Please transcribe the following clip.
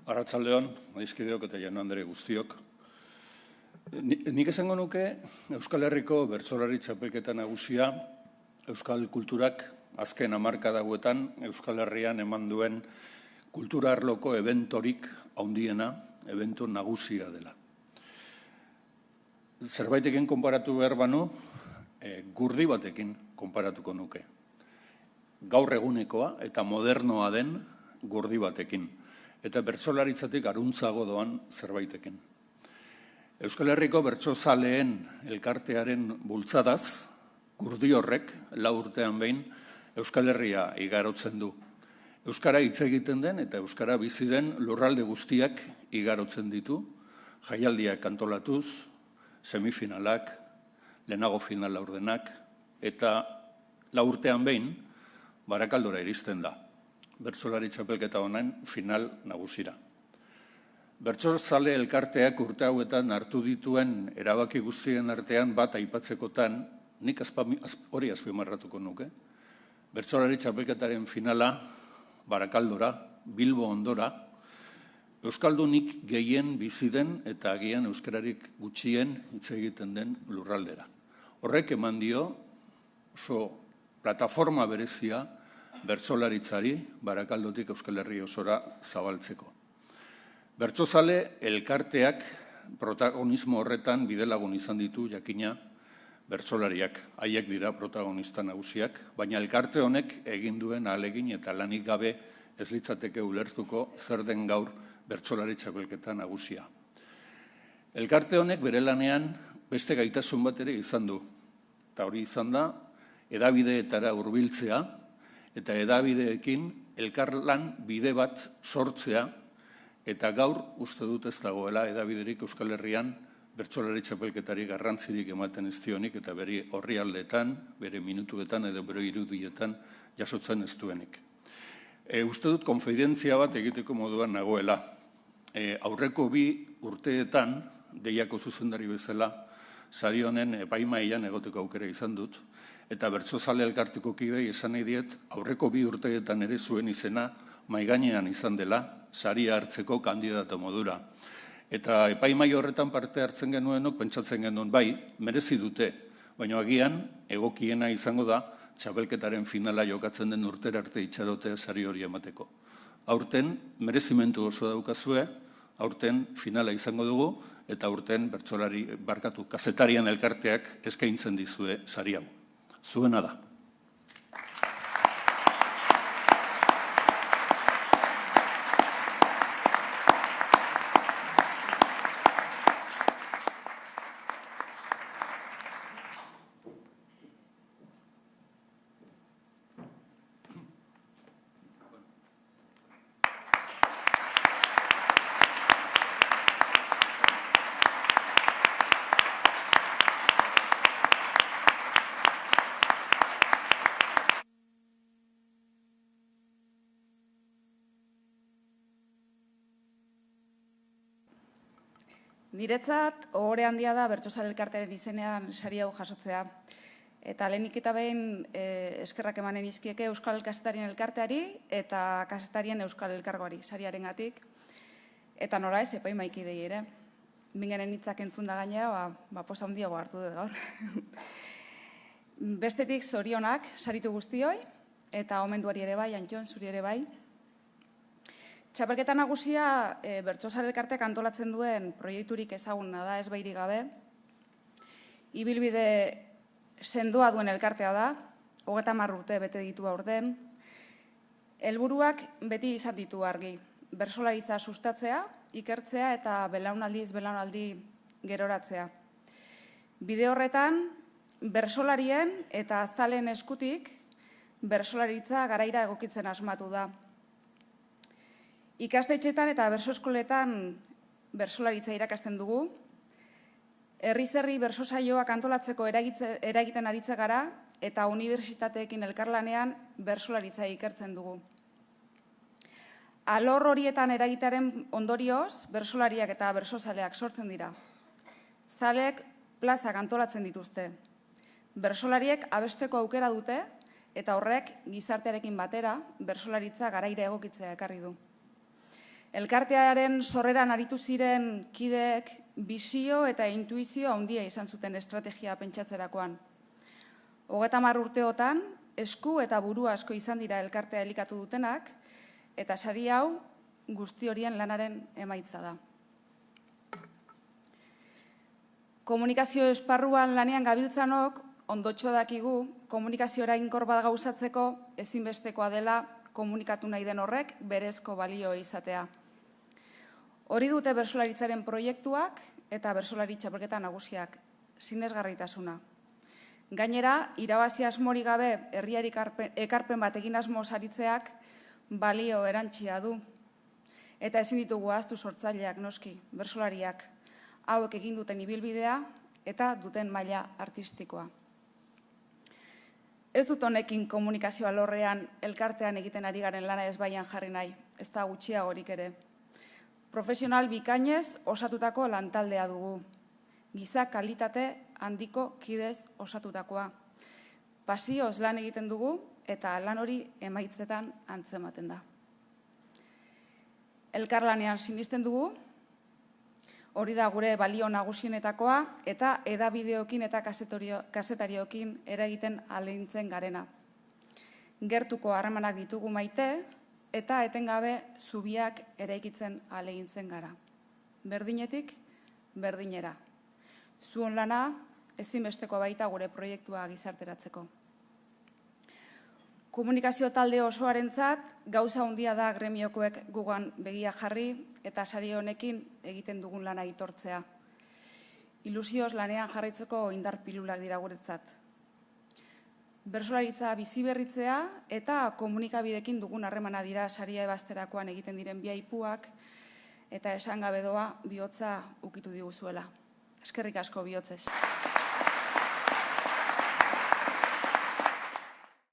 Arratsaldeon, adiskideok eta jaun andre guztiok. Nik esango nuke Euskal Herriko bertsolari txapelketa nagusia euskal kulturak azken hamarkada hauetan Euskal Herrian eman duen kultura arloko eventorik handiena, evento nagusia dela. Zerbaitekin konparatu behar banu, gurdi batekin konparatuko nuke. Gaur egunekoa eta modernoa den gurdi batekin. Eta bertsolaritzatik aruntzago doan zerbaitekin. Euskal Herriko bertsozaleen elkartearen bultzadaz, gurdi horrek, 4 urtean behin, Euskal Herria igarotzen du. Euskara hitz egiten den eta euskara bizi den lurralde guztiak igarotzen ditu, jaialdiak antolatuz, semifinalak, lehenago final laurdenak, eta 4 urtean behin, Barakaldora iristen da. Bertsolari txapelketa honen final nagusira. Bertsozale elkarteak urte hauetan hartu dituen erabaki guztien artean bat aipatzekotan, nik hori azpimarratuko nuke. Bertsolari txapelketaren finala Barakaldora, Bilbo ondora, euskaldunik gehien bizi den eta agian euskararik gutxien hitz egiten den lurraldera. Horrek eman dio oso plataforma berezia bertsolaritzari Barakaldotik Euskal Herri osora zabaltzeko. Bertsozale elkarteak protagonismo horretan bidelagun izan ditu jakina bertsolariak. Haiek dira protagonista nagusiak, baina elkarte honek egin duen ahalegin eta lanik gabe ez litzateke ulertuko zer den gaur bertsolari txapelketa nagusia. Elkarte honek bere lanean beste gaitasun bat ere izan du. Eta hori izan da, hedabideetara hurbiltzea eta hedabideekin elkarlan bide bat sortzea eta gaur uste dut ez dagoela hedabiderik Euskal Herrian bertsolari txapelketari garrantzirik ematen ez dionik eta bere orrialdeetan, bere minutuetan edo bere irudietan jasotzen ez duenik. Uste dut konfidentzia bat egiteko moduan nagoela. Aurreko 2 urteetan, Deiako zuzendari bezala, sari honen epaimailan egoteko aukera izan dut, eta bertsozale elkarteko kidei esan nahi diet, aurreko 2 urteetan ere zuen izena maigainean izan dela, saria hartzeko kandidato modura. Eta epaimai horretan parte hartzen genuenok pentsatzen genuen bai, merezi dute, baina agian egokiena izango da txapelketaren finala jokatzen den urtera arte itxarotea sari hori emateko. Aurten merezimentu oso daukazue, aurten finala izango dugu, eta aurten kazetarian elkarteak eskaintzen dizue sari hau. Zuena da. Niretzat, ohore handia da bertsozale elkartearen izenean sari hau jasotzea. Eta lehenik eta behin eskerrak emanen izkieke Euskal Kazetarien Elkarteari eta Kazetarien Euskal Elkargoari sariarengatik. Eta nora ez, epaimaikidei ere. Bingenen hitzak entzun da gainera, posa handiago hartu dut gaur. Bestetik zorionak saritu guztioi, eta omenduari ere bai, Antxon, zuri ere bai. Txapelketa nagusia bertsozale elkarteak antolatzen duen proiekturik ezaguna da ez bairik gabe. Ibilbide sendoa duen elkartea da, 30 urte bete ditu aurten. Helburuak beti izan ditu argi. Bertsolaritza sustatzea, ikertzea eta belaunaldiz belaunaldi geroratzea. Bide horretan, bertsolarien eta zaleen eskutik bertsolaritza garaira egokitzen asmatu da. Ikastetxetan eta bertsoeskoletan bertsolaritza irakasten dugu. Herriz-herri bertsosaioak antolatzeko eragiten aritze gara eta unibertsitateekin elkarlanean bertsolaritza ikertzen dugu. Alor horietan eragitearen ondorioz, bertsolariak eta bertsozaleak sortzen dira. Zaleek plazak antolatzen dituzte. Bertsolariek abesteko aukera dute eta horrek gizartearekin batera bertsolaritza garaira egokitzea ekarri du. Elkartearen sorreran aritu ziren kideek bizio eta intuizio handia izan zuten estrategia pentsatzerakoan. 30 urteotan, esku eta buru asko izan dira elkartea elikatu dutenak, eta sari hau guzti horien lanaren emaitza da. Komunikazio esparruan lanean gabiltzanok, ondotxo dakigu, komunikazio erainkor bat gauzatzeko ezinbestekoa dela komunikatu nahi den horrek berezko balio izatea. Hori dute bertsolaritzaren proiektuak eta bertsolari txapelketa nagusiak, sinesgarritasuna. Gainera, irabazi asmori gabe herriari ekarpen bat egin asmo saritzeak balio erantsia du. Eta ezin ditugu ahaztu sortzaileak noski, bertsolariak, hauek egin duten ibilbidea eta duten maila artistikoa. Ez dut honekin komunikazio alorrean elkartean egiten ari garen lana ezbaian jarri nahi, ez da gutxiagorik ere. Profesional bikainez osatutako lantaldea dugu. Giza kalitate handiko kidez osatutakoa. Pasioz lan egiten dugu eta lan hori emaitzetan antzematen da. Elkarlanean sinisten dugu, hori da gure balio nagusienetakoa eta hedabideokin eta kazetariokin eragiten ahalentzen garena. Gertuko harremanak ditugu maite eta etengabe zubiak eraikitzen ahalegintzen gara. Berdinetik, berdinera. Zuen lana ezinbesteko baita gure proiektua gizarteratzeko. Komunikazio talde osoarentzat gauza handia da gremiokoek gugan begia jarri eta sari honekin egiten dugun lana aitortzea. Ilusioz lanean jarraitzeko indar pilulak dira guretzat. Bertsolaritza biziberritzea eta komunikabidekin dugun harremana dira saria ebasterakoan egiten diren bi aipuak eta esan gabe doa bihotza ukitu diguzuela. Eskerrik asko bihotzez.